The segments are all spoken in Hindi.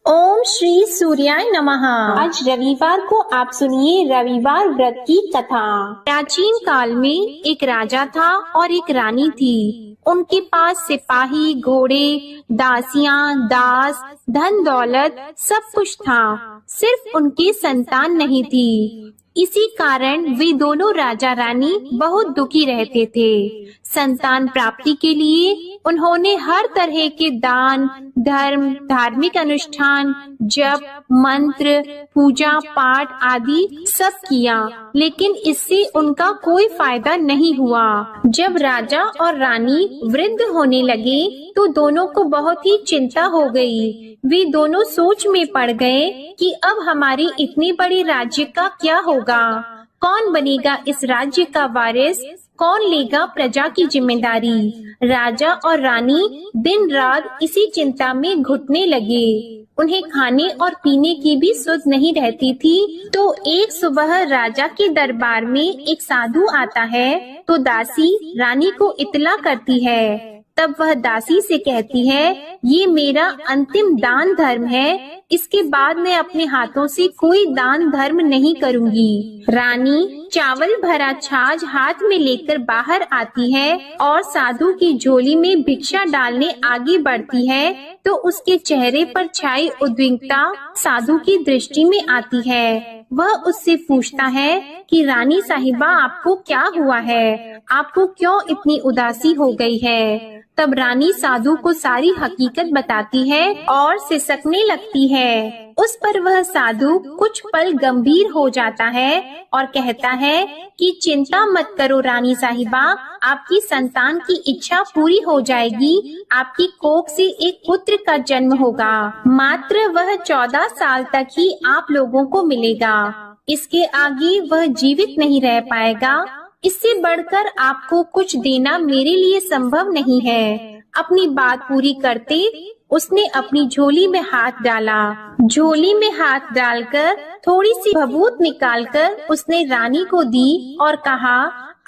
ओम श्री सूर्याय नमः। आज रविवार को आप सुनिए रविवार व्रत की कथा। प्राचीन काल में एक राजा था और एक रानी थी। उनके पास सिपाही, घोड़े, दासियां, दास, धन दौलत सब कुछ था, सिर्फ उनकी संतान नहीं थी। इसी कारण वे दोनों राजा रानी बहुत दुखी रहते थे। संतान प्राप्ति के लिए उन्होंने हर तरह के दान, धर्म, धार्मिक अनुष्ठान, जप, मंत्र, पूजा पाठ आदि सब किया, लेकिन इससे उनका कोई फायदा नहीं हुआ। जब राजा और रानी वृद्ध होने लगे तो दोनों को बहुत ही चिंता हो गई। वे दोनों सोच में पड़ गए कि अब हमारे इतने बड़े राज्य का क्या होगा, कौन बनेगा इस राज्य का वारिस, कौन लेगा प्रजा की जिम्मेदारी। राजा और रानी दिन रात इसी चिंता में घुटने लगे। उन्हें खाने और पीने की भी सुध नहीं रहती थी। तो एक सुबह राजा के दरबार में एक साधु आता है तो दासी रानी को इत्तला करती है। तब वह दासी से कहती है, ये मेरा अंतिम दान धर्म है, इसके बाद मैं अपने हाथों से कोई दान धर्म नहीं करूंगी। रानी चावल भरा छाछ हाथ में लेकर बाहर आती है और साधु की झोली में भिक्षा डालने आगे बढ़ती है तो उसके चेहरे पर छाई उद्विग्नता साधु की दृष्टि में आती है। वह उससे पूछता है कि रानी साहिबा, आपको क्या हुआ है, आपको क्यों इतनी उदासी हो गई है। तब रानी साधु को सारी हकीकत बताती है और सिसकने लगती है। उस पर वह साधु कुछ पल गंभीर हो जाता है और कहता है कि चिंता मत करो रानी साहिबा, आपकी संतान की इच्छा पूरी हो जाएगी। आपकी कोख से एक पुत्र का जन्म होगा, मात्र वह 14 साल तक ही आप लोगों को मिलेगा। इसके आगे वह जीवित नहीं रह पाएगा। इससे बढ़कर आपको कुछ देना मेरे लिए संभव नहीं है। अपनी बात पूरी करते उसने अपनी झोली में हाथ डाला। झोली में हाथ डालकर थोड़ी सी भभूत निकालकर उसने रानी को दी और कहा,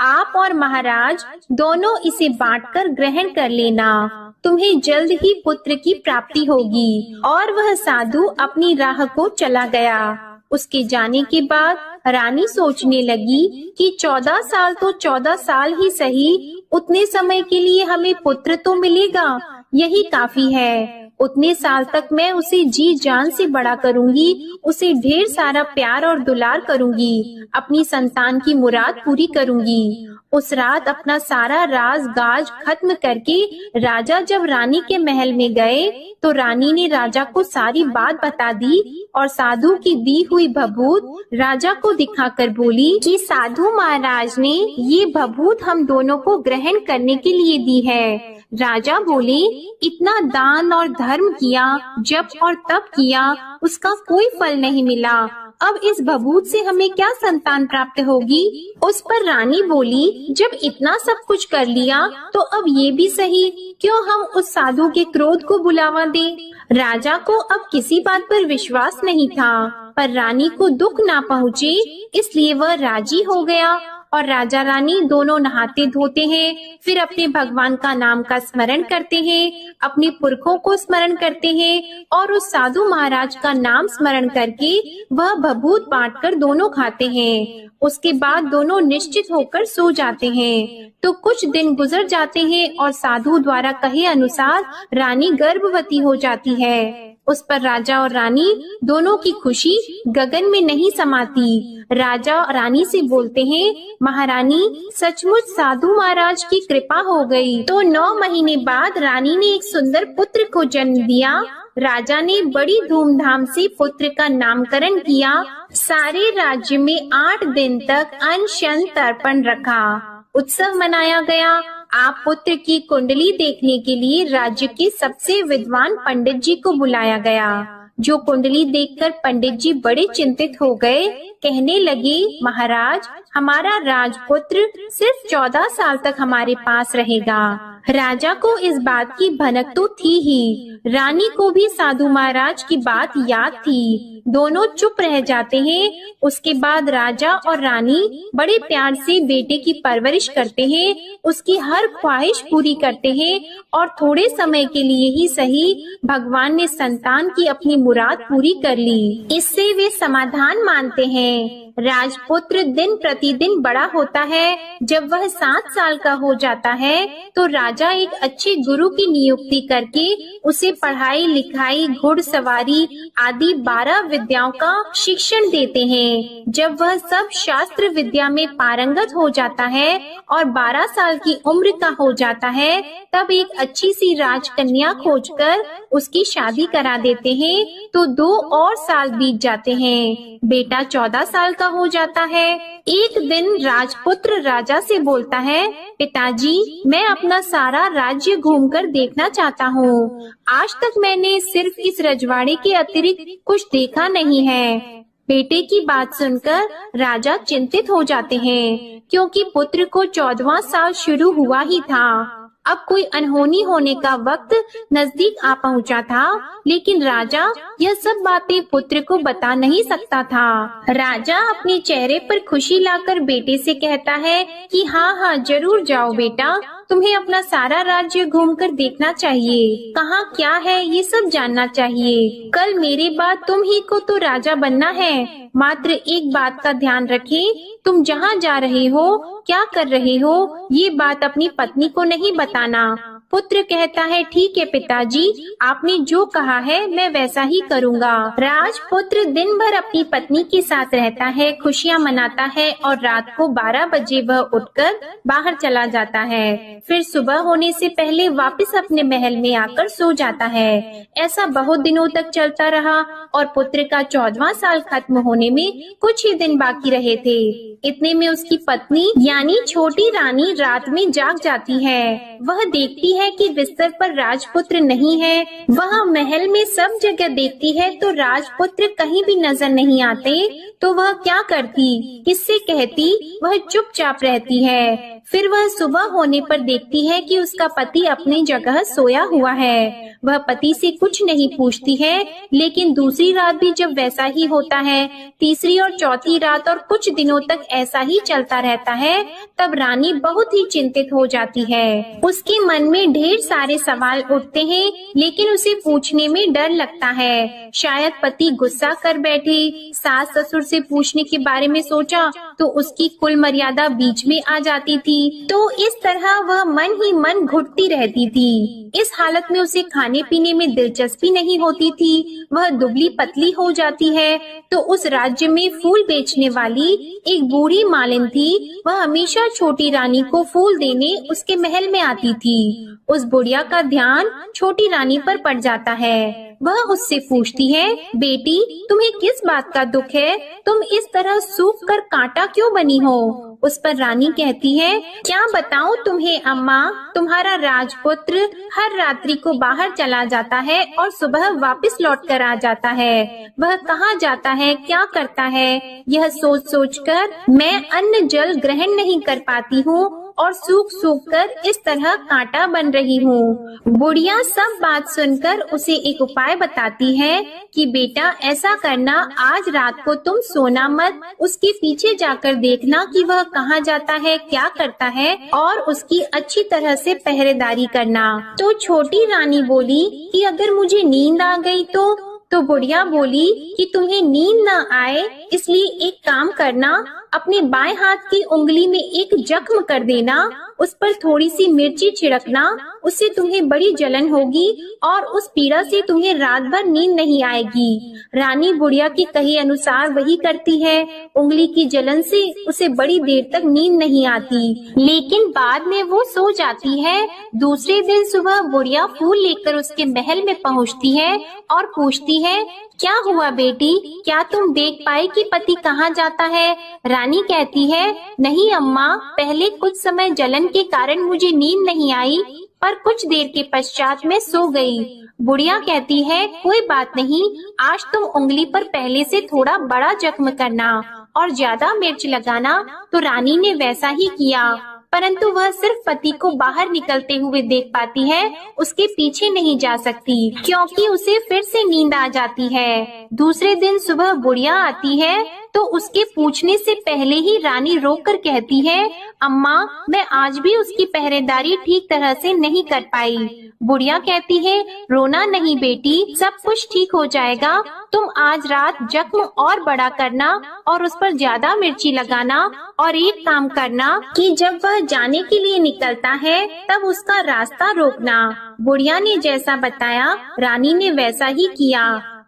आप और महाराज दोनों इसे बांटकर ग्रहण कर लेना, तुम्हें जल्द ही पुत्र की प्राप्ति होगी। और वह साधु अपनी राह को चला गया। उसके जाने के बाद रानी सोचने लगी कि 14 साल तो 14 साल ही सही, उतने समय के लिए हमें पुत्र तो मिलेगा, यही काफी है। उतने साल तक मैं उसे जी जान से बड़ा करूंगी, उसे ढेर सारा प्यार और दुलार करूंगी, अपनी संतान की मुराद पूरी करूंगी। उस रात अपना सारा राज गाज खत्म करके राजा जब रानी के महल में गए तो रानी ने राजा को सारी बात बता दी और साधु की दी हुई भभूत राजा को दिखाकर बोली कि साधु महाराज ने ये भभूत हम दोनों को ग्रहण करने के लिए दी है। राजा बोले, इतना दान और धर्म किया, जप और तप किया, उसका कोई फल नहीं मिला। अब इस भभूत से हमें क्या संतान प्राप्त होगी। उस पर रानी बोली, जब इतना सब कुछ कर लिया तो अब ये भी सही, क्यों हम उस साधु के क्रोध को बुलावा दें। राजा को अब किसी बात पर विश्वास नहीं था, पर रानी को दुख ना पहुँचे इसलिए वह राजी हो गया। और राजा रानी दोनों नहाते धोते हैं, फिर अपने भगवान का नाम का स्मरण करते हैं, अपने पुरखों को स्मरण करते हैं और उस साधु महाराज का नाम स्मरण करके वह भभूत बांटकर दोनों खाते हैं। उसके बाद दोनों निश्चित होकर सो जाते हैं। तो कुछ दिन गुजर जाते हैं और साधु द्वारा कहे अनुसार रानी गर्भवती हो जाती है। उस पर राजा और रानी दोनों की खुशी गगन में नहीं समाती। राजा रानी से बोलते हैं, महारानी सचमुच साधु महाराज की कृपा हो गई। तो 9 महीने बाद रानी ने एक सुंदर पुत्र को जन्म दिया। राजा ने बड़ी धूमधाम से पुत्र का नामकरण किया। सारे राज्य में 8 दिन तक अनशन तर्पण रखा, उत्सव मनाया गया। आप पुत्र की कुंडली देखने के लिए राज्य के सबसे विद्वान पंडित जी को बुलाया गया। जो कुंडली देखकर पंडित जी बड़े चिंतित हो गए, कहने लगे, महाराज हमारा राजपुत्र सिर्फ 14 साल तक हमारे पास रहेगा। राजा को इस बात की भनक तो थी ही, रानी को भी साधु महाराज की बात याद थी। दोनों चुप रह जाते हैं। उसके बाद राजा और रानी बड़े प्यार से बेटे की परवरिश करते हैं, उसकी हर ख्वाहिश पूरी करते हैं और थोड़े समय के लिए ही सही भगवान ने संतान की अपनी मुराद पूरी कर ली। इससे वे समाधान मानते हैं। राजपुत्र दिन प्रतिदिन बड़ा होता है। जब वह 7 साल का हो जाता है तो राजा एक अच्छे गुरु की नियुक्ति करके उसे पढ़ाई लिखाई, घुड़सवारी आदि 12 विद्याओं का शिक्षण देते हैं। जब वह सब शास्त्र विद्या में पारंगत हो जाता है और 12 साल की उम्र का हो जाता है, तब एक अच्छी सी राजकन्या खोजकर उसकी शादी करा देते हैं। तो 2 और साल बीत जाते हैं। बेटा 14 साल का हो जाता है। एक दिन राजपुत्र राजा से बोलता है, पिताजी, मैं अपना सारा राज्य घूमकर देखना चाहता हूँ। आज तक मैंने सिर्फ इस रजवाड़े के अतिरिक्त कुछ देखा नहीं है। बेटे की बात सुनकर राजा चिंतित हो जाते हैं, क्योंकि पुत्र को 14वां साल शुरू हुआ ही था। अब कोई अनहोनी होने का वक्त नजदीक आ पहुंचा था, लेकिन राजा यह सब बातें पुत्र को बता नहीं सकता था। राजा अपने चेहरे पर खुशी लाकर बेटे से कहता है कि हाँ, जरूर जाओ बेटा, तुम्हें अपना सारा राज्य घूमकर देखना चाहिए। कहाँ क्या है ये सब जानना चाहिए। कल मेरे बाद तुम ही को तो राजा बनना है। मात्र एक बात का ध्यान रखें, तुम जहाँ जा रहे हो, क्या कर रहे हो, ये बात अपनी पत्नी को नहीं बताना। पुत्र कहता है, ठीक है पिताजी, आपने जो कहा है मैं वैसा ही करूँगा। राजपुत्र दिन भर अपनी पत्नी के साथ रहता है, खुशियाँ मनाता है और रात को 12 बजे वह उठकर बाहर चला जाता है। फिर सुबह होने से पहले वापस अपने महल में आकर सो जाता है। ऐसा बहुत दिनों तक चलता रहा और पुत्र का 14वां साल खत्म होने में कुछ ही दिन बाकी रहे थे। इतने में उसकी पत्नी यानी छोटी रानी रात में जाग जाती है। वह देखती है कि बिस्तर पर राजपुत्र नहीं है। वह महल में सब जगह देखती है तो राजपुत्र कहीं भी नजर नहीं आते। तो वह क्या करती, किससे कहती? वह चुपचाप रहती है। फिर वह सुबह होने पर देखती है कि उसका पति अपनी जगह सोया हुआ है। वह पति से कुछ नहीं पूछती है, लेकिन दूसरी रात भी जब वैसा ही होता है, तीसरी और चौथी रात और कुछ दिनों तक ऐसा ही चलता रहता है, तब रानी बहुत ही चिंतित हो जाती है। उसके मन में ढेर सारे सवाल उठते हैं, लेकिन उसे पूछने में डर लगता है। शायद पति गुस्सा कर बैठे। सास ससुर से पूछने के बारे में सोचा तो उसकी कुल मर्यादा बीच में आ जाती थी। तो इस तरह वह मन ही मन घुटती रहती थी। इस हालत में उसे खाने पीने में दिलचस्पी नहीं होती थी। वह दुबली पतली हो जाती है। तो उस राज्य में फूल बेचने वाली एक बूढ़ी मालिन थी। वह हमेशा छोटी रानी को फूल देने उसके महल में आती थी। उस बुढ़िया का ध्यान छोटी रानी पर पड़ जाता है। वह उससे पूछती है, बेटी, तुम्हें किस बात का दुख है? तुम इस तरह सूख कर कांटा क्यों बनी हो? उस पर रानी कहती है, क्या बताऊं तुम्हें अम्मा, तुम्हारा राजपुत्र हर रात्रि को बाहर चला जाता है और सुबह वापस लौट कर आ जाता है। वह कहाँ जाता है, क्या करता है, यह सोच सोच कर मैं अन्न जल ग्रहण नहीं कर पाती हूँ और सूख सूख कर इस तरह कांटा बन रही हूँ। बुढ़िया सब बात सुनकर उसे एक उपाय बताती है कि बेटा ऐसा करना, आज रात को तुम सोना मत, उसके पीछे जाकर देखना कि वह कहाँ जाता है, क्या करता है और उसकी अच्छी तरह से पहरेदारी करना। तो छोटी रानी बोली कि अगर मुझे नींद आ गई तो बुढ़िया बोली कि तुम्हें नींद न आए इसलिए एक काम करना, अपने बाएं हाथ की उंगली में एक जख्म कर देना, उस पर थोड़ी सी मिर्ची छिड़कना, उससे तुम्हें बड़ी जलन होगी और उस पीड़ा से तुम्हें रात भर नींद नहीं आएगी। रानी बुढ़िया के कहे अनुसार वही करती है। उंगली की जलन से उसे बड़ी देर तक नींद नहीं आती, लेकिन बाद में वो सो जाती है। दूसरे दिन सुबह बुढ़िया फूल लेकर उसके महल में पहुंचती है और पूछती है, क्या हुआ बेटी, क्या तुम देख पाई कि पति कहाँ जाता है? रानी कहती है, नहीं अम्मा, पहले कुछ समय जलन के कारण मुझे नींद नहीं आई, पर कुछ देर के पश्चात मैं सो गई। बुढ़िया कहती है, कोई बात नहीं, आज तुम उंगली पर पहले से थोड़ा बड़ा जख्म करना और ज्यादा मिर्च लगाना, तो रानी ने वैसा ही किया। परंतु वह सिर्फ पति को बाहर निकलते हुए देख पाती है, उसके पीछे नहीं जा सकती क्योंकि उसे फिर से नींद आ जाती है। दूसरे दिन सुबह बुढ़िया आती है तो उसके पूछने से पहले ही रानी रोककर कहती है, अम्मा, मैं आज भी उसकी पहरेदारी ठीक तरह से नहीं कर पाई। बुढ़िया कहती है, रोना नहीं बेटी, सब कुछ ठीक हो जाएगा। तुम आज रात जख्म और बड़ा करना और उस पर ज्यादा मिर्ची लगाना, और एक काम करना कि जब वह जाने के लिए निकलता है तब उसका रास्ता रोकना। बुढ़िया ने जैसा बताया रानी ने वैसा ही किया।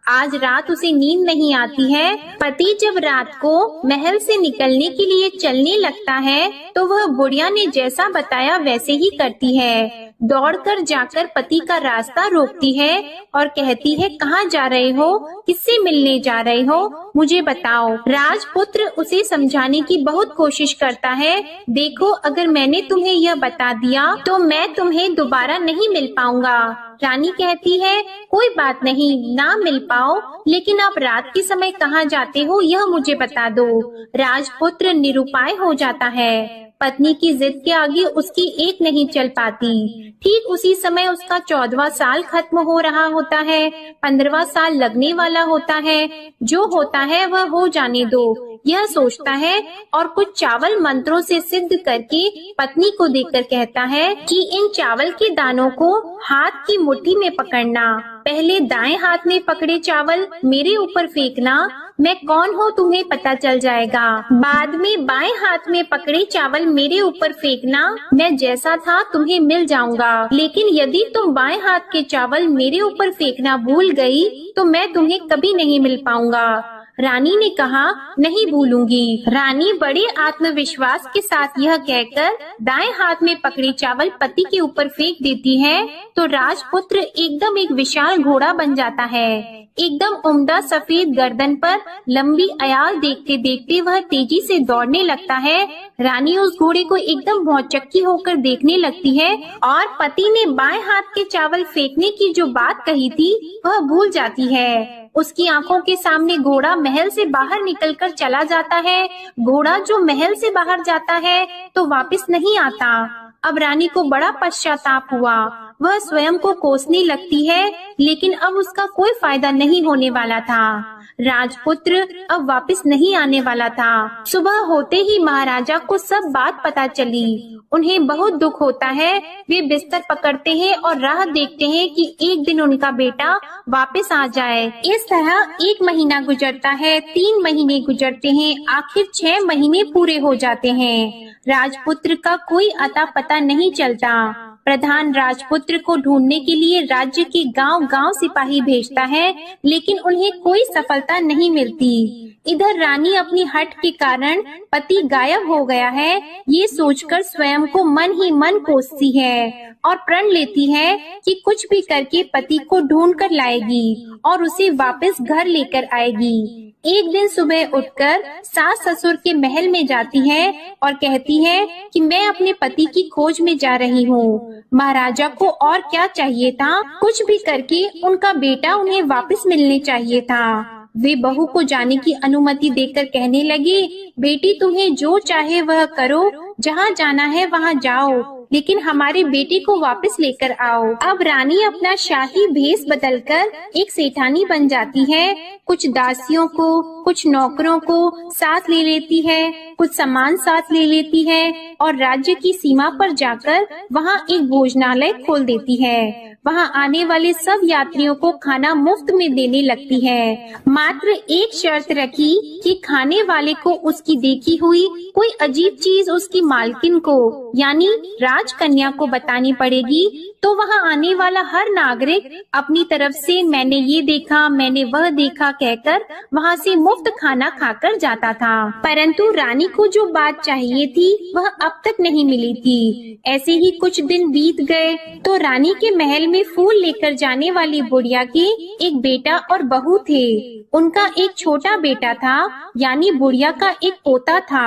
आज रात उसे नींद नहीं आती है। पति जब रात को महल से निकलने के लिए चलने लगता है तो वह बुढ़िया ने जैसा बताया वैसे ही करती है। दौड़कर जाकर पति का रास्ता रोकती है और कहती है, कहाँ जा रहे हो, किससे मिलने जा रहे हो, मुझे बताओ। राजपुत्र उसे समझाने की बहुत कोशिश करता है। देखो, अगर मैंने तुम्हें यह बता दिया तो मैं तुम्हें दोबारा नहीं मिल पाऊंगा। रानी कहती है, कोई बात नहीं, ना मिल पाओ, लेकिन आप रात के समय कहाँ जाते हो यह मुझे बता दो। राजपुत्र निरुपाय हो जाता है। पत्नी की जिद के आगे उसकी एक नहीं चल पाती। ठीक उसी समय उसका 14वां साल खत्म हो रहा होता है, 15वां साल लगने वाला होता है। जो होता है वह हो जाने दो, यह सोचता है और कुछ चावल मंत्रों से सिद्ध करके पत्नी को देकर कहता है कि इन चावल के दानों को हाथ की मुट्ठी में पकड़ना। पहले दाएं हाथ में पकड़े चावल मेरे ऊपर फेंकना, मैं कौन हूँ तुम्हें पता चल जाएगा। बाद में बाएं हाथ में पकड़े चावल मेरे ऊपर फेंकना, मैं जैसा था तुम्हें मिल जाऊंगा। लेकिन यदि तुम बाएं हाथ के चावल मेरे ऊपर फेंकना भूल गई तो मैं तुम्हें कभी नहीं मिल पाऊंगा। रानी ने कहा, नहीं भूलूंगी। रानी बड़े आत्मविश्वास के साथ यह कहकर दाएं हाथ में पकड़े चावल पति के ऊपर फेंक देती है तो राजपुत्र एकदम एक विशाल घोड़ा बन जाता है। एकदम उम्दा सफेद गर्दन पर लंबी अयाल देखते देखते वह तेजी से दौड़ने लगता है। रानी उस घोड़े को एकदम भौचक्की होकर देखने लगती है और पति ने बाएं हाथ के चावल फेंकने की जो बात कही थी वह भूल जाती है। उसकी आंखों के सामने घोड़ा महल से बाहर निकलकर चला जाता है। घोड़ा जो महल से बाहर जाता है तो वापस नहीं आता। अब रानी को बड़ा पश्चाताप हुआ। वह स्वयं को कोसने लगती है, लेकिन अब उसका कोई फायदा नहीं होने वाला था। राजपुत्र अब वापस नहीं आने वाला था। सुबह होते ही महाराजा को सब बात पता चली। उन्हें बहुत दुख होता है। वे बिस्तर पकड़ते हैं और राह देखते हैं कि एक दिन उनका बेटा वापस आ जाए। इस तरह 1 महीना गुजरता है, 3 महीने गुजरते हैं, आखिर 6 महीने पूरे हो जाते हैं। राजपुत्र का कोई अता पता नहीं चलता। प्रधान राजपुत्र को ढूंढने के लिए राज्य के गांव-गांव सिपाही भेजता है, लेकिन उन्हें कोई सफलता नहीं मिलती। इधर रानी अपनी हठ के कारण पति गायब हो गया है, ये सोचकर स्वयं को मन ही मन कोसती है और प्रण लेती है कि कुछ भी करके पति को ढूंढ कर लाएगी और उसे वापस घर लेकर आएगी। एक दिन सुबह उठकर सास ससुर के महल में जाती है और कहती है कि मैं अपने पति की खोज में जा रही हूँ। महाराजा को और क्या चाहिए था, कुछ भी करके उनका बेटा उन्हें वापस मिलने चाहिए था। वे बहू को जाने की अनुमति देकर कहने लगे, बेटी तुम्हें जो चाहे वह करो, जहाँ जाना है वहाँ जाओ, लेकिन हमारे बेटे को वापस लेकर आओ। अब रानी अपना शाही भेष बदलकर एक सेठानी बन जाती है। कुछ दासियों को, कुछ नौकरों को साथ ले लेती है, कुछ सामान साथ ले लेती है और राज्य की सीमा पर जाकर वहाँ एक भोजनालय खोल देती है। वहाँ आने वाले सब यात्रियों को खाना मुफ्त में देने लगती है। मात्र एक शर्त रखी कि खाने वाले को उसकी देखी हुई कोई अजीब चीज उसकी मालकिन को यानी राजकन्या को बतानी पड़ेगी, तो वहाँ आने वाला हर नागरिक अपनी तरफ से मैंने ये देखा, मैंने वह देखा कहकर वहाँ से मुफ्त खाना खाकर जाता था। परंतु रानी को जो बात चाहिए थी वह अब तक नहीं मिली थी। ऐसे ही कुछ दिन बीत गए तो रानी के महल में फूल लेकर जाने वाली बुढ़िया के एक बेटा और बहू थे। उनका एक छोटा बेटा था, यानी बुढ़िया का एक पोता था।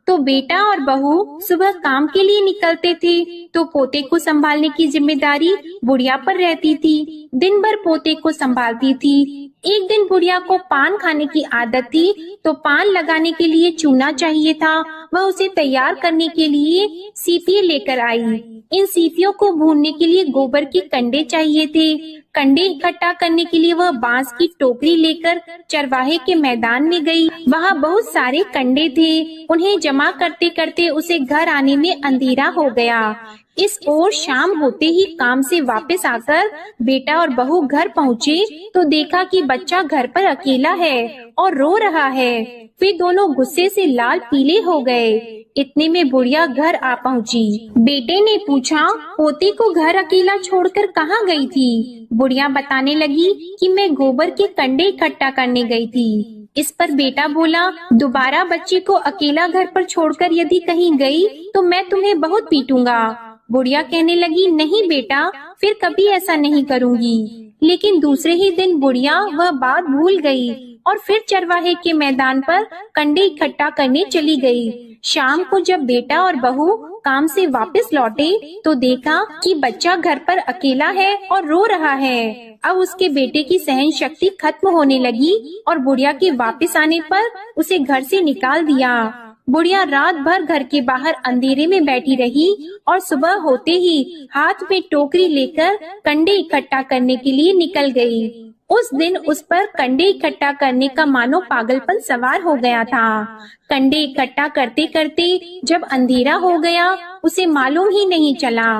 तो बेटा और बहू सुबह काम के लिए निकलते थे, तो पोते को संभालने की जिम्मेदारी बुढ़िया पर रहती थी। दिन भर पोते को संभालती थी। एक दिन बुढ़िया को पान खाने की आदत थी, तो पान लगाने के लिए चूना चाहिए था। वह उसे तैयार करने के लिए सीपियां लेकर आई। इन सीपियों को भूनने के लिए गोबर के कंडे चाहिए थे। कंडे इकट्ठा करने के लिए वह बांस की टोकरी लेकर चरवाहे के मैदान में गई। वहाँ बहुत सारे कंडे थे। उन्हें जमा करते करते उसे घर आने में अंधेरा हो गया। इस ओर शाम होते ही काम से वापस आकर बेटा और बहू घर पहुँचे, तो देखा कि बच्चा घर पर अकेला है और रो रहा है। वे दोनों गुस्से से लाल पीले हो गए। इतने में बुढ़िया घर आ पहुँची। बेटे ने पूछा, पोते को घर अकेला छोड़कर कहाँ गई थी? बुढ़िया बताने लगी कि मैं गोबर के कंडे इकट्ठा करने गई थी। इस पर बेटा बोला, दोबारा बच्चे को अकेला घर पर छोड़कर यदि कहीं गई तो मैं तुम्हें बहुत पीटूंगा। बुढ़िया कहने लगी, नहीं बेटा, फिर कभी ऐसा नहीं करूंगी। लेकिन दूसरे ही दिन बुढ़िया वह बात भूल गई और फिर चरवाहे के मैदान पर कंडे इकट्ठा करने चली गई। शाम को जब बेटा और बहू काम से वापस लौटे, तो देखा कि बच्चा घर पर अकेला है और रो रहा है। अब उसके बेटे की सहन शक्ति खत्म होने लगी और बुढ़िया के वापस आने पर उसे घर से निकाल दिया। बुढ़िया रात भर घर के बाहर अंधेरे में बैठी रही और सुबह होते ही हाथ में टोकरी लेकर कंडे इकट्ठा करने के लिए निकल गई। उस दिन उस पर कंडे इकट्ठा करने का मानो पागलपन सवार हो गया था। कंडे इकट्ठा करते करते जब अंधेरा हो गया, उसे मालूम ही नहीं चला।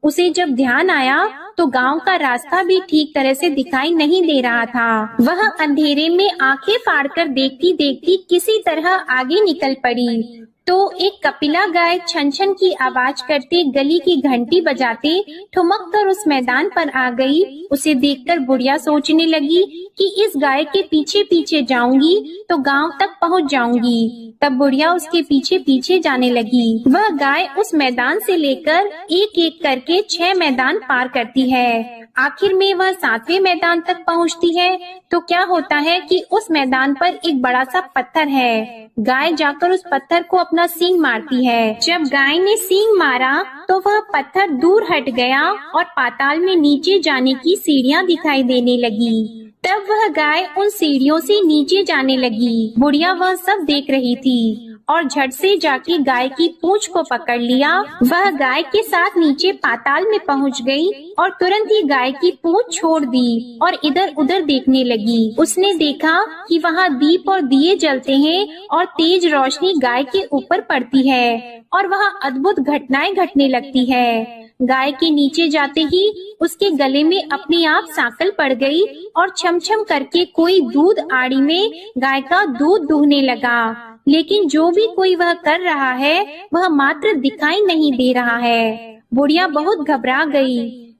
उसे जब ध्यान आया तो गांव का रास्ता भी ठीक तरह से दिखाई नहीं दे रहा था। वह अंधेरे में आंखें फाड़कर देखती देखती किसी तरह आगे निकल पड़ी। तो एक कपिला गाय छन छन की आवाज करते गली की घंटी बजाते ठुमक कर उस मैदान पर आ गई। उसे देखकर बुढ़िया सोचने लगी कि इस गाय के पीछे पीछे जाऊंगी तो गांव तक पहुंच जाऊंगी। तब बुढ़िया उसके पीछे पीछे जाने लगी। वह गाय उस मैदान से लेकर एक एक करके 6 मैदान पार करती है। आखिर में वह 7वें मैदान तक पहुंचती है। तो क्या होता है कि उस मैदान पर एक बड़ा सा पत्थर है। गाय जाकर उस पत्थर को अपना सींग मारती है। जब गाय ने सींग मारा तो वह पत्थर दूर हट गया और पाताल में नीचे जाने की सीढ़ियां दिखाई देने लगी। तब वह गाय उन सीढ़ियों से नीचे जाने लगी। बुढ़िया वह सब देख रही थी और झट से जाके गाय की पूंछ को पकड़ लिया। वह गाय के साथ नीचे पाताल में पहुंच गई और तुरंत ही गाय की पूंछ छोड़ दी और इधर उधर देखने लगी। उसने देखा कि वहाँ दीप और दिए जलते हैं और तेज रोशनी गाय के ऊपर पड़ती है और वहाँ अद्भुत घटनाएं घटने लगती है। गाय के नीचे जाते ही उसके गले में अपने आप सांकल पड़ गई और छमछम करके कोई दूध आड़ी में गाय का दूध दूहने लगा। लेकिन जो भी कोई वह कर रहा है वह मात्र दिखाई नहीं दे रहा है। बुढ़िया बहुत घबरा गई,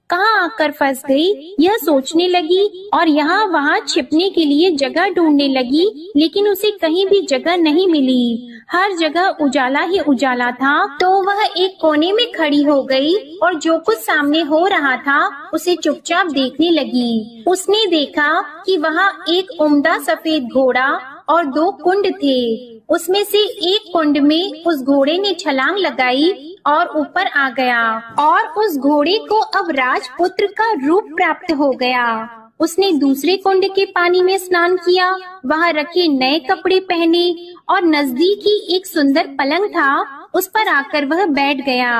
कहाँ आकर फंस गई यह सोचने लगी और यहाँ वहाँ छिपने के लिए जगह ढूंढने लगी। लेकिन उसे कहीं भी जगह नहीं मिली। हर जगह उजाला ही उजाला था। तो वह एक कोने में खड़ी हो गई और जो कुछ सामने हो रहा था उसे चुपचाप देखने लगी। उसने देखा कि वहाँ एक उम्दा सफेद घोड़ा और 2 कुंड थे। उसमें से एक कुंड में उस घोड़े ने छलांग लगाई और ऊपर आ गया और उस घोड़े को अब राजपुत्र का रूप प्राप्त हो गया। उसने दूसरे कुंड के पानी में स्नान किया, वहाँ रखे नए कपड़े पहने और नजदीक ही एक सुंदर पलंग था, उस पर आकर वह बैठ गया।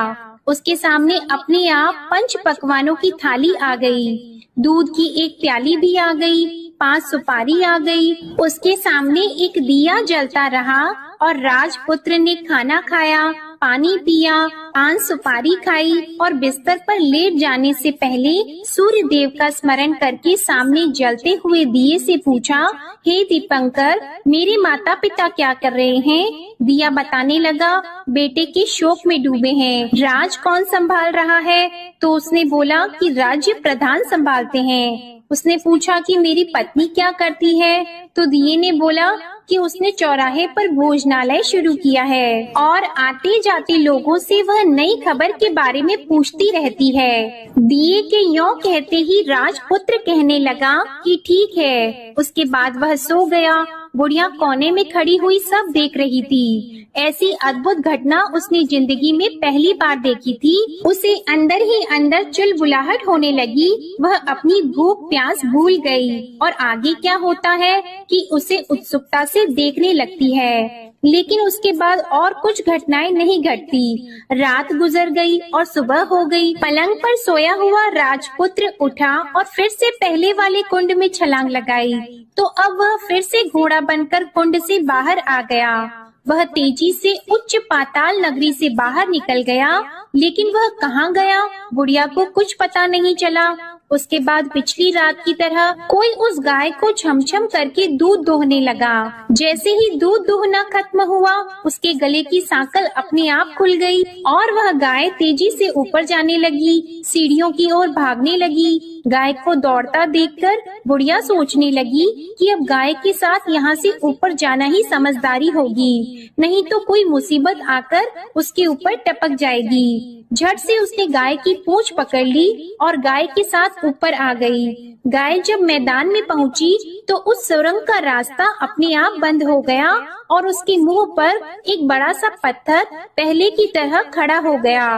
उसके सामने अपने आप 5 पकवानों की थाली आ गई। दूध की एक प्याली भी आ गई, 5 सुपारी आ गई। उसके सामने एक दिया जलता रहा और राजपुत्र ने खाना खाया, पानी पिया, 5 सुपारी खाई और बिस्तर पर लेट जाने से पहले सूर्य देव का स्मरण करके सामने जलते हुए दिए से पूछा, हे दीपंकर, मेरे माता पिता क्या कर रहे हैं? दिया बताने लगा, बेटे के शोक में डूबे हैं। राज कौन संभाल रहा है? तो उसने बोला कि राज्य प्रधान संभालते हैं। उसने पूछा कि मेरी पत्नी क्या करती है? तो दिए ने बोला कि उसने चौराहे पर भोजनालय शुरू किया है और आते जाते लोगों से वह नई खबर के बारे में पूछती रहती है। दिए के यों कहते ही राजपुत्र कहने लगा कि ठीक है। उसके बाद वह सो गया बुढ़िया कोने में खड़ी हुई सब देख रही थी। ऐसी अद्भुत घटना उसने जिंदगी में पहली बार देखी थी। उसे अंदर ही अंदर चुलबुलाहट होने लगी। वह अपनी भूख प्यास भूल गई और आगे क्या होता है कि उसे उत्सुकता से देखने लगती है। लेकिन उसके बाद और कुछ घटनाएं नहीं घटती। रात गुजर गई और सुबह हो गई। पलंग पर सोया हुआ राजपुत्र उठा और फिर से पहले वाले कुंड में छलांग लगाई। तो अब वह फिर से घोड़ा बनकर कुंड से बाहर आ गया। वह तेजी से उच्च पाताल नगरी से बाहर निकल गया, लेकिन वह कहाँ गया बुढ़िया को कुछ पता नहीं चला। उसके बाद पिछली रात की तरह कोई उस गाय को छमछम करके दूध दोहने लगा। जैसे ही दूध दोहना खत्म हुआ, उसके गले की सांकल अपने आप खुल गई और वह गाय तेजी से ऊपर जाने लगी, सीढ़ियों की ओर भागने लगी। गाय को दौड़ता देखकर बुढ़िया सोचने लगी कि अब गाय के साथ यहाँ से ऊपर जाना ही समझदारी होगी, नहीं तो कोई मुसीबत आकर उसके ऊपर टपक जाएगी। झट से उसने गाय की पूंछ पकड़ ली और गाय के साथ ऊपर आ गई। गाय जब मैदान में पहुंची तो उस सुरंग का रास्ता अपने आप बंद हो गया और उसके मुंह पर एक बड़ा सा पत्थर पहले की तरह खड़ा हो गया।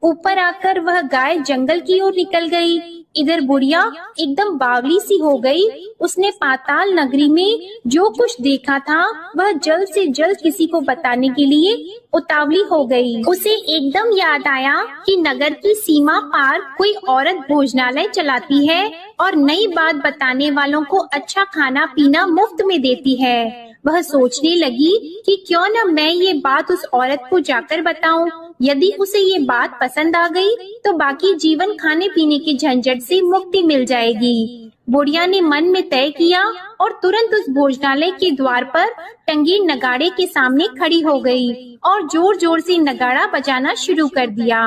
ऊपर आकर वह गाय जंगल की ओर निकल गई। इधर बुढ़िया एकदम बावली सी हो गई। उसने पाताल नगरी में जो कुछ देखा था वह जल्द से जल्द किसी को बताने के लिए उतावली हो गई। उसे एकदम याद आया कि नगर की सीमा पार कोई औरत भोजनालय चलाती है और नई बात बताने वालों को अच्छा खाना पीना मुफ्त में देती है। वह सोचने लगी कि क्यों न मैं ये बात उस औरत को जाकर बताऊं। यदि उसे ये बात पसंद आ गई तो बाकी जीवन खाने पीने के झंझट से मुक्ति मिल जाएगी। बुढ़िया ने मन में तय किया और तुरंत उस भोजनालय के द्वार पर टंगे नगाड़े के सामने खड़ी हो गई और जोर जोर से नगाड़ा बजाना शुरू कर दिया।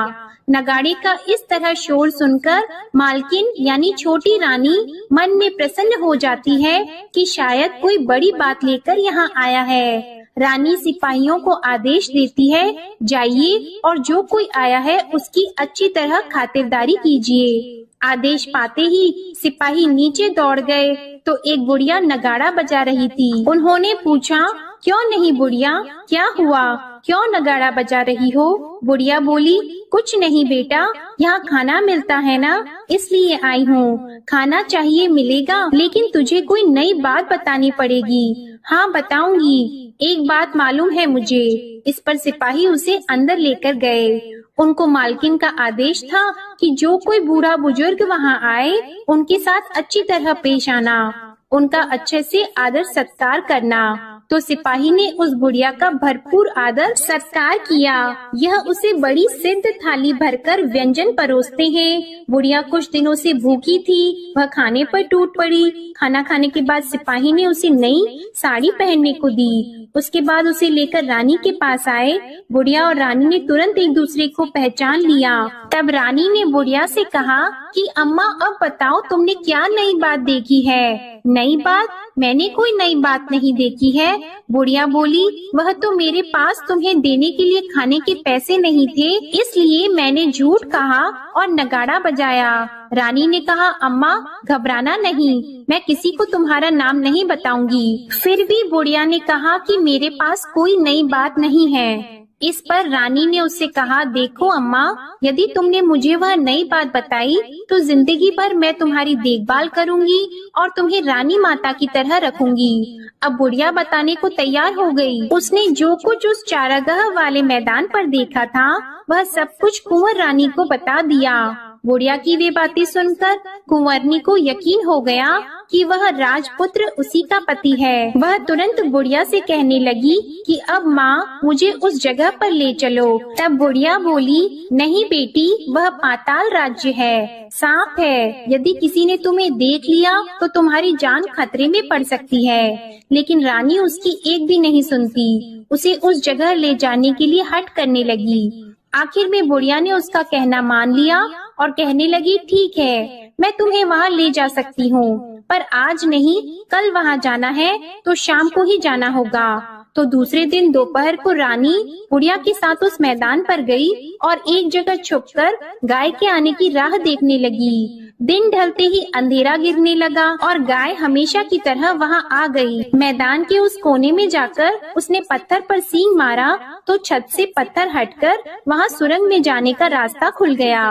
नगाड़े का इस तरह शोर सुनकर मालकिन यानी छोटी रानी मन में प्रसन्न हो जाती है कि शायद कोई बड़ी बात लेकर यहाँ आया है। रानी सिपाहियों को आदेश देती है, जाइए और जो कोई आया है उसकी अच्छी तरह खातिरदारी कीजिए। आदेश पाते ही सिपाही नीचे दौड़ गए तो एक बुढ़िया नगाड़ा बजा रही थी। उन्होंने पूछा, क्यों नहीं बुढ़िया, क्या हुआ, क्यों नगाड़ा बजा रही हो? बुढ़िया बोली, कुछ नहीं बेटा, यहाँ खाना मिलता है ना, इसलिए आई हूँ। खाना चाहिए मिलेगा, लेकिन तुझे कोई नई बात बतानी पड़ेगी। हाँ बताऊंगी, एक बात मालूम है मुझे। इस पर सिपाही उसे अंदर लेकर गए। उनको मालकिन का आदेश था कि जो कोई बूढ़ा बुजुर्ग वहाँ आए उनके साथ अच्छी तरह पेश आना, उनका अच्छे से आदर सत्कार करना। तो सिपाही ने उस बुढ़िया का भरपूर आदर सत्कार किया। यह उसे बड़ी सिद्ध थाली भरकर व्यंजन परोसते हैं। बुढ़िया कुछ दिनों से भूखी थी, वह खाने पर टूट पड़ी। खाना खाने के बाद सिपाही ने उसे नई साड़ी पहनने को दी। उसके बाद उसे लेकर रानी के पास आए। बुढ़िया और रानी ने तुरंत एक दूसरे को पहचान लिया। तब रानी ने बुढ़िया से कहा कि अम्मा अब बताओ तुमने क्या नई बात देखी है? नई बात? मैंने कोई नई बात नहीं देखी है। बुढ़िया बोली, वह तो मेरे पास तुम्हें देने के लिए खाने के पैसे नहीं थे, इसलिए मैंने झूठ कहा और नगाड़ा बजाया। रानी ने कहा, अम्मा घबराना नहीं, मैं किसी को तुम्हारा नाम नहीं बताऊंगी। फिर भी बुढ़िया ने कहा कि मेरे पास कोई नई बात नहीं है। इस पर रानी ने उससे कहा, देखो अम्मा, यदि तुमने मुझे वह नई बात बताई तो जिंदगी भर मैं तुम्हारी देखभाल करूंगी और तुम्हें रानी माता की तरह रखूंगी। अब बुढ़िया बताने को तैयार हो गई। उसने जो कुछ उस चारागाह वाले मैदान पर देखा था वह सब कुछ कुंवर रानी को बता दिया। बुढ़िया की वे बातें सुनकर कुंवरनी को यकीन हो गया कि वह राजपुत्र उसी का पति है। वह तुरंत बुढ़िया से कहने लगी कि अब माँ मुझे उस जगह पर ले चलो। तब बुढ़िया बोली, नहीं बेटी, वह पाताल राज्य है, सांप है। यदि किसी ने तुम्हें देख लिया तो तुम्हारी जान खतरे में पड़ सकती है। लेकिन रानी उसकी एक भी नहीं सुनती, उसे उस जगह ले जाने के लिए हठ करने लगी। आखिर में बुढ़िया ने उसका कहना मान लिया और कहने लगी, ठीक है, मैं तुम्हें वहाँ ले जा सकती हूँ, पर आज नहीं, कल वहाँ जाना है तो शाम को ही जाना होगा। तो दूसरे दिन दोपहर को रानी बुढ़िया के साथ उस मैदान पर गई और एक जगह छुपकर गाय के आने की राह देखने लगी। दिन ढलते ही अंधेरा गिरने लगा और गाय हमेशा की तरह वहां आ गई। मैदान के उस कोने में जाकर उसने पत्थर पर सींग मारा तो छत से पत्थर हटकर वहां सुरंग में जाने का रास्ता खुल गया।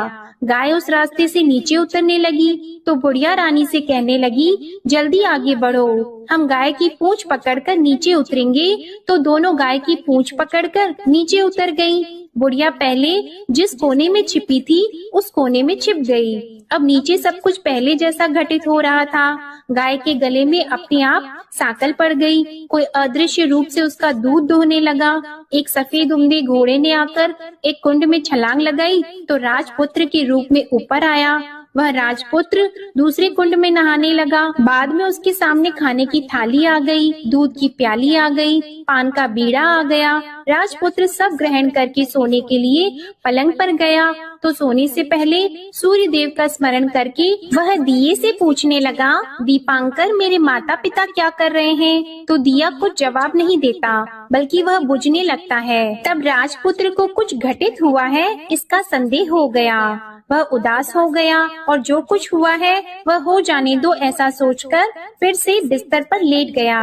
गाय उस रास्ते से नीचे उतरने लगी तो बुढ़िया रानी से कहने लगी, जल्दी आगे बढ़ो, हम गाय की पूंछ पकड़कर नीचे उतरेंगे। तो दोनों गाय की पूंछ पकड़कर नीचे उतर गईं। बुढ़िया पहले जिस कोने में छिपी थी उस कोने में छिप गई। अब नीचे सब कुछ पहले जैसा घटित हो रहा था। गाय के गले में अपने आप सांकल पड़ गई। कोई अदृश्य रूप से उसका दूध दोहने लगा। एक सफेद उम्दे घोड़े ने आकर एक कुंड में छलांग लगाई तो राजपुत्र के रूप में ऊपर आया। वह राजपुत्र दूसरे कुंड में नहाने लगा। बाद में उसके सामने खाने की थाली आ गई, दूध की प्याली आ गई, पान का बीड़ा आ गया। राजपुत्र सब ग्रहण करके सोने के लिए पलंग पर गया तो सोने से पहले सूर्य देव का स्मरण करके वह दिए से पूछने लगा, दीपांकर मेरे माता पिता क्या कर रहे हैं? तो दिया कुछ जवाब नहीं देता बल्कि वह बुझने लगता है। तब राजपुत्र को कुछ घटित हुआ है इसका संदेह हो गया। वह उदास हो गया और जो कुछ हुआ है वह हो जाने दो ऐसा सोचकर फिर से बिस्तर पर लेट गया।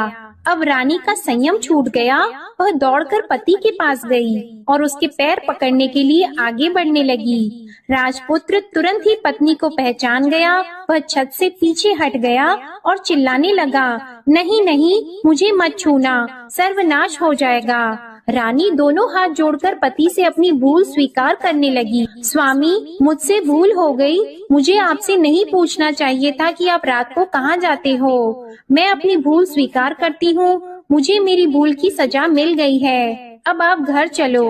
अब रानी का संयम छूट गया। वह दौड़कर पति के पास गई और उसके पैर पकड़ने के लिए आगे बढ़ने लगी। राजपुत्र तुरंत ही पत्नी को पहचान गया। वह छत से पीछे हट गया और चिल्लाने लगा, नहीं नहीं, मुझे मत छूना, सर्वनाश हो जाएगा। रानी दोनों हाथ जोड़कर पति से अपनी भूल स्वीकार करने लगी। स्वामी, मुझसे भूल हो गई। मुझे आपसे नहीं पूछना चाहिए था कि आप रात को कहाँ जाते हो। मैं अपनी भूल स्वीकार करती हूँ। मुझे मेरी भूल की सजा मिल गई है। अब आप घर चलो।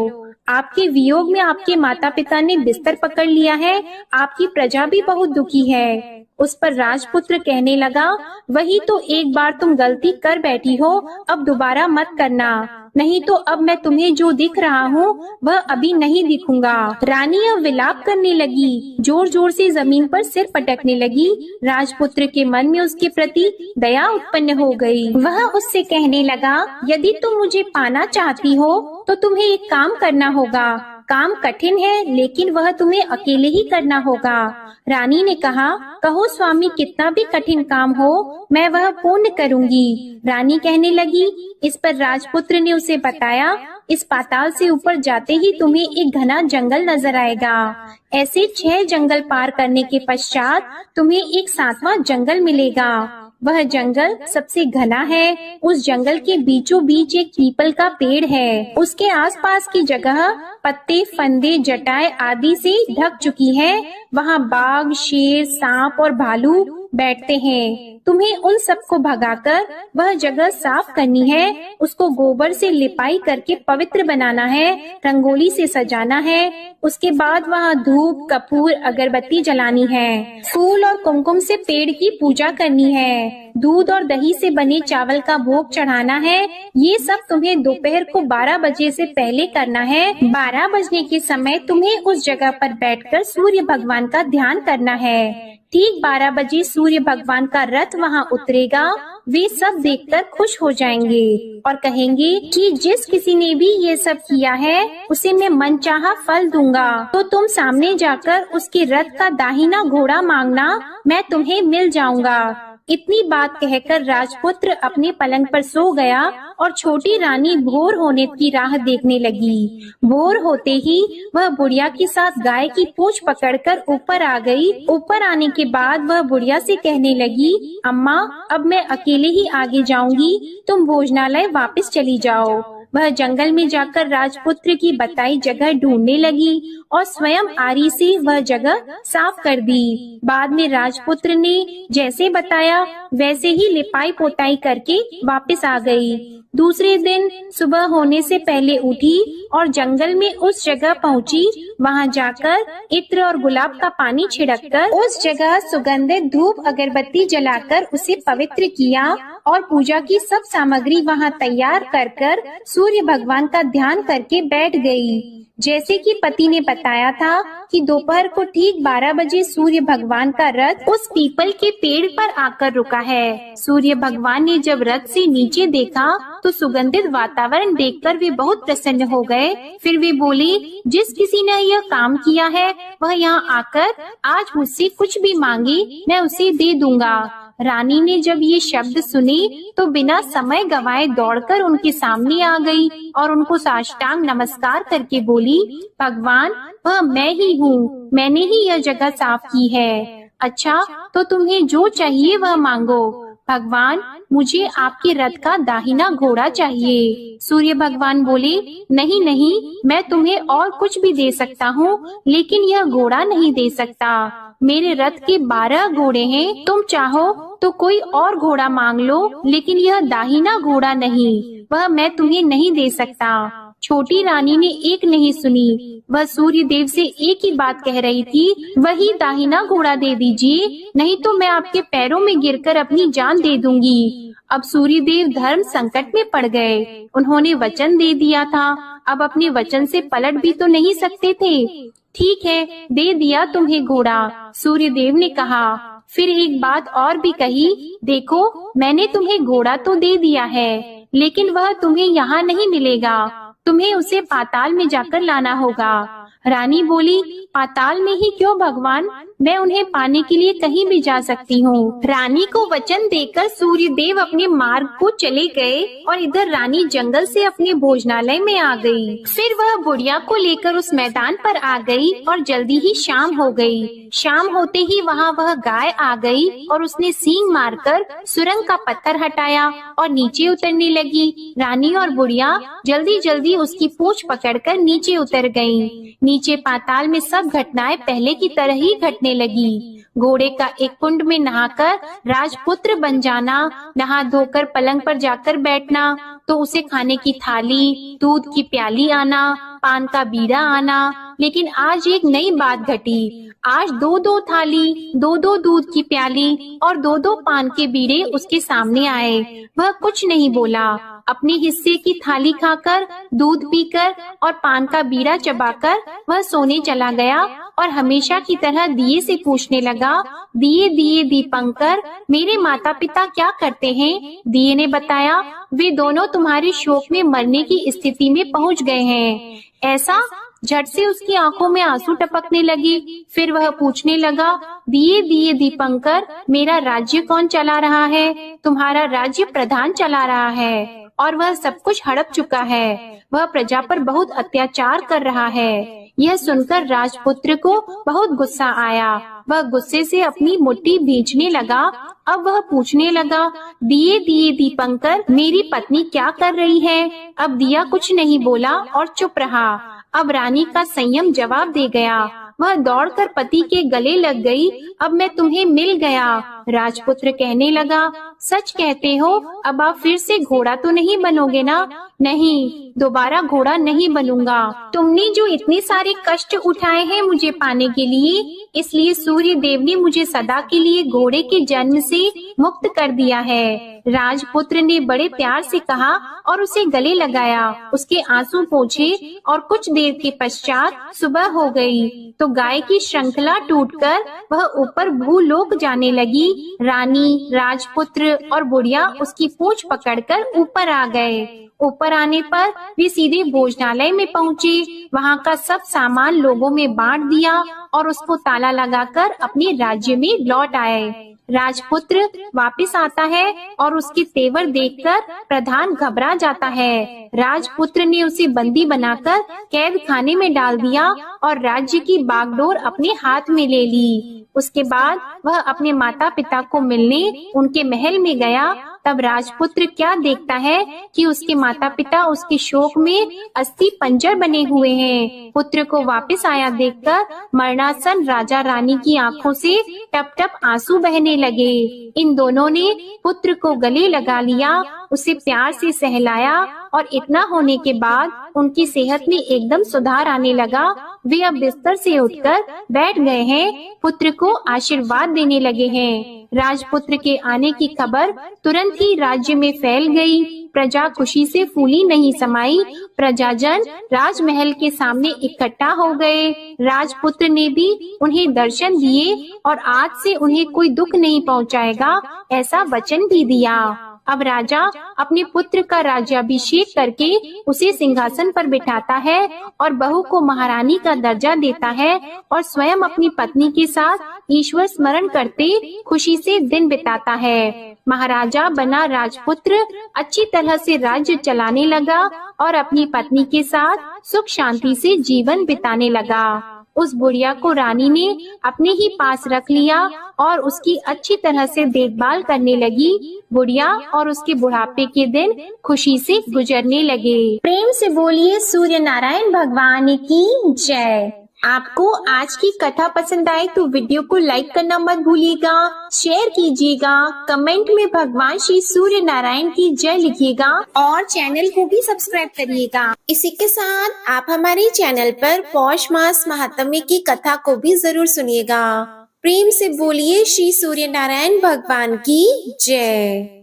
आपके वियोग में आपके माता पिता ने बिस्तर पकड़ लिया है। आपकी प्रजा भी बहुत दुखी है। उस पर राजपुत्र कहने लगा, वही तो एक बार तुम गलती कर बैठी हो, अब दोबारा मत करना, नहीं तो अब मैं तुम्हें जो दिख रहा हूँ वह अभी नहीं दिखूंगा। रानी अब विलाप करने लगी, जोर जोर से जमीन पर सिर पटकने लगी। राजपुत्र के मन में उसके प्रति दया उत्पन्न हो गई। वह उससे कहने लगा, यदि तुम मुझे पाना चाहती हो तो तुम्हें एक काम करना होगा। काम कठिन है लेकिन वह तुम्हें अकेले ही करना होगा। रानी ने कहा, कहो स्वामी, कितना भी कठिन काम हो मैं वह पूर्ण करूंगी। रानी कहने लगी। इस पर राजपुत्र ने उसे बताया, इस पाताल से ऊपर जाते ही तुम्हें एक घना जंगल नजर आएगा। ऐसे 6 जंगल पार करने के पश्चात तुम्हें एक 7वां जंगल मिलेगा। वह जंगल सबसे घना है। उस जंगल के बीचों बीच एक पीपल का पेड़ है। उसके आसपास की जगह पत्ते, फंदे, जटाएं आदि से ढक चुकी है। वहाँ बाघ, शेर, सांप और भालू बैठते हैं। तुम्हें उन सबको भगाकर वह जगह साफ करनी है। उसको गोबर से लिपाई करके पवित्र बनाना है, रंगोली से सजाना है। उसके बाद वहाँ धूप, कपूर, अगरबत्ती जलानी है। फूल और कुमकुम से पेड़ की पूजा करनी है। दूध और दही से बने चावल का भोग चढ़ाना है। ये सब तुम्हें दोपहर को 12 बजे से पहले करना है। 12 बजने के समय तुम्हें उस जगह पर बैठकर सूर्य भगवान का ध्यान करना है। ठीक 12 बजे सूर्य भगवान का रथ वहाँ उतरेगा। वे सब देखकर खुश हो जाएंगे और कहेंगे कि जिस किसी ने भी ये सब किया है उसे मैं मनचाहा फल दूंगा। तो तुम सामने जाकर उसके रथ का दाहिना घोड़ा मांगना, मैं तुम्हें मिल जाऊंगा। इतनी बात कहकर राजपुत्र अपने पलंग पर सो गया और छोटी रानी भोर होने की राह देखने लगी। भोर होते ही वह बुढ़िया के साथ गाय की पूंछ पकड़कर ऊपर आ गई। ऊपर आने के बाद वह बुढ़िया से कहने लगी, अम्मा, अब मैं अकेले ही आगे जाऊंगी, तुम भोजनालय वापस चली जाओ। वह जंगल में जाकर राजपुत्र की बताई जगह ढूंढने लगी और स्वयं आरी से वह जगह साफ कर दी। बाद में राजपुत्र ने जैसे बताया वैसे ही लिपाई पोताई करके वापस आ गई। दूसरे दिन सुबह होने से पहले उठी और जंगल में उस जगह पहुंची। वहां जाकर इत्र और गुलाब का पानी छिड़ककर उस जगह सुगंधित धूप अगरबत्ती जलाकर उसे पवित्र किया और पूजा की सब सामग्री वहां तैयार कर सूर्य भगवान का ध्यान करके बैठ गई। जैसे कि पति ने बताया था कि दोपहर को ठीक 12 बजे सूर्य भगवान का रथ उस पीपल के पेड़ पर आकर रुका है। सूर्य भगवान ने जब रथ से नीचे देखा तो सुगंधित वातावरण देखकर वे बहुत प्रसन्न हो गए। फिर वे बोले, जिस किसी ने यह काम किया है वह यहाँ आकर आज मुझसे कुछ भी मांगे मैं उसे दे दूंगा। रानी ने जब ये शब्द सुने तो बिना समय गवाए दौड़कर उनके सामने आ गई और उनको साष्टांग नमस्कार करके बोली, भगवान वह मैं ही हूँ, मैंने ही यह जगह साफ की है। अच्छा, तो तुम्हें जो चाहिए वह मांगो। भगवान, मुझे आपके रथ का दाहिना घोड़ा चाहिए। सूर्य भगवान बोले, नहीं नहीं, मैं तुम्हें और कुछ भी दे सकता हूँ, लेकिन यह घोड़ा नहीं दे सकता। मेरे रथ के 12 घोड़े हैं, तुम चाहो तो कोई और घोड़ा मांग लो, लेकिन यह दाहिना घोड़ा नहीं, वह मैं तुम्हें नहीं दे सकता। छोटी रानी ने एक नहीं सुनी, वह सूर्य देव से एक ही बात कह रही थी, वही दाहिना घोड़ा दे दीजिए, नहीं तो मैं आपके पैरों में गिरकर अपनी जान दे दूंगी। अब सूर्य देव धर्म संकट में पड़ गए। उन्होंने वचन दे दिया था, अब अपने वचन से पलट भी तो नहीं सकते थे। ठीक है, दे दिया तुम्हें घोड़ा, सूर्य देव ने कहा। फिर एक बात और भी कही, देखो मैंने तुम्हें घोड़ा तो दे दिया है, लेकिन वह तुम्हें यहाँ नहीं मिलेगा, तुम्हें उसे पाताल में जाकर लाना होगा। रानी बोली, पाताल में ही क्यों भगवान, मैं उन्हें पाने के लिए कहीं भी जा सकती हूँ। रानी को वचन देकर सूर्य देव अपने मार्ग को चले गए और इधर रानी जंगल से अपने भोजनालय में आ गई। फिर वह बुढ़िया को लेकर उस मैदान पर आ गई और जल्दी ही शाम हो गई। शाम होते ही वहाँ वह गाय आ गई और उसने सींग मारकर सुरंग का पत्थर हटाया और नीचे उतरने लगी। रानी और बुढ़िया जल्दी जल्दी उसकी पूंछ पकड़कर नीचे उतर गईं। नीचे पाताल में सब घटनाएं पहले की तरह ही घटने लगी। घोड़े का एक कुंड में नहाकर राजपुत्र बन जाना, नहा धोकर पलंग पर जाकर बैठना, तो उसे खाने की थाली, दूध की प्याली आना, पान का बीड़ा आना। लेकिन आज एक नई बात घटी। आज 2-2 थाली, 2-2 दूध की प्याली और 2-2 पान के बीड़े उसके सामने आए। वह कुछ नहीं बोला। अपने हिस्से की थाली खाकर, दूध पीकर और पान का बीड़ा चबाकर वह सोने चला गया और हमेशा की तरह दिए से पूछने लगा, दिए दिए दीपंकर, मेरे माता पिता क्या करते हैं? दिए ने बताया, वे दोनों तुम्हारे शोक में मरने की स्थिति में पहुंच गए हैं। ऐसा? झट से उसकी आंखों में आंसू टपकने लगे। फिर वह पूछने लगा, दिए दिए दीपंकर, मेरा राज्य कौन चला रहा है? तुम्हारा राज्य प्रधान चला रहा है और वह सब कुछ हड़प चुका है। वह प्रजा पर बहुत अत्याचार कर रहा है। यह सुनकर राजपुत्र को बहुत गुस्सा आया। वह गुस्से से अपनी मुट्ठी भींचने लगा। अब वह पूछने लगा, दिए दिए दीपंकर, मेरी पत्नी क्या कर रही है? अब दिया कुछ नहीं बोला और चुप रहा। अब रानी का संयम जवाब दे गया। वह दौड़कर पति के गले लग गई। अब मैं तुम्हें मिल गया। राजपुत्र कहने लगा, सच कहते हो? अब आप फिर से घोड़ा तो नहीं बनोगे ना? नहीं, दोबारा घोड़ा नहीं बनूंगा। तुमने जो इतने सारे कष्ट उठाए हैं मुझे पाने के लिए, इसलिए सूर्य देव ने मुझे सदा के लिए घोड़े के जन्म से मुक्त कर दिया है। राजपुत्र ने बड़े प्यार से कहा और उसे गले लगाया, उसके आंसू पोंछे और कुछ देर के पश्चात सुबह हो गई तो गाय की श्रृंखला टूटकर वह ऊपर भूलोक जाने लगी। रानी, राजपुत्र और बुढ़िया उसकी पूंछ पकड़कर ऊपर आ गए। ऊपर आने पर वे सीधे भोजनालय में पहुँचे। वहाँ का सब सामान लोगों में बांट दिया और उसको ताला लगाकर अपने राज्य में लौट आए। राजपुत्र वापस आता है और उसके तेवर देखकर प्रधान घबरा जाता है। राजपुत्र ने उसे बंदी बनाकर कैद खाने में डाल दिया और राज्य की बागडोर अपने हाथ में ले ली। उसके बाद वह अपने माता पिता को मिलने उनके महल में गया। तब राजपुत्र क्या देखता है कि उसके माता पिता उसके शोक में अस्थि पंजर बने हुए हैं। पुत्र को वापस आया देखकर मरणासन राजा रानी की आंखों से टप टप आंसू बहने लगे। इन दोनों ने पुत्र को गले लगा लिया, उसे प्यार से सहलाया और इतना होने के बाद उनकी सेहत में एकदम सुधार आने लगा। वे अब बिस्तर से उठकर बैठ गए हैं, पुत्र को आशीर्वाद देने लगे हैं। राजपुत्र के आने की खबर तुरंत ही राज्य में फैल गई। प्रजा खुशी से फूली नहीं समाई। प्रजाजन राजमहल के सामने इकट्ठा हो गए। राजपुत्र ने भी उन्हें दर्शन दिए और आज से उन्हें कोई दुख नहीं पहुंचाएगा, ऐसा वचन भी दिया। अब राजा अपने पुत्र का राज्याभिषेक करके उसे सिंहासन पर बिठाता है और बहू को महारानी का दर्जा देता है और स्वयं अपनी पत्नी के साथ ईश्वर स्मरण करते खुशी से दिन बिताता है। महाराजा बना राजपुत्र अच्छी तरह से राज्य चलाने लगा और अपनी पत्नी के साथ सुख शांति से जीवन बिताने लगा। उस बुढ़िया को रानी ने अपने ही पास रख लिया और उसकी अच्छी तरह से देखभाल करने लगी। बुढ़िया और उसके बुढ़ापे के दिन खुशी से गुजरने लगे। प्रेम से बोलिए सूर्य नारायण भगवान की जय। आपको आज की कथा पसंद आए तो वीडियो को लाइक करना मत भूलिएगा, शेयर कीजिएगा, कमेंट में भगवान श्री सूर्य नारायण की जय लिखिएगा और चैनल को भी सब्सक्राइब करिएगा। इसी के साथ आप हमारे चैनल पर पौष मास महात्म्य की कथा को भी जरूर सुनिएगा। प्रेम से बोलिए श्री सूर्य नारायण भगवान की जय।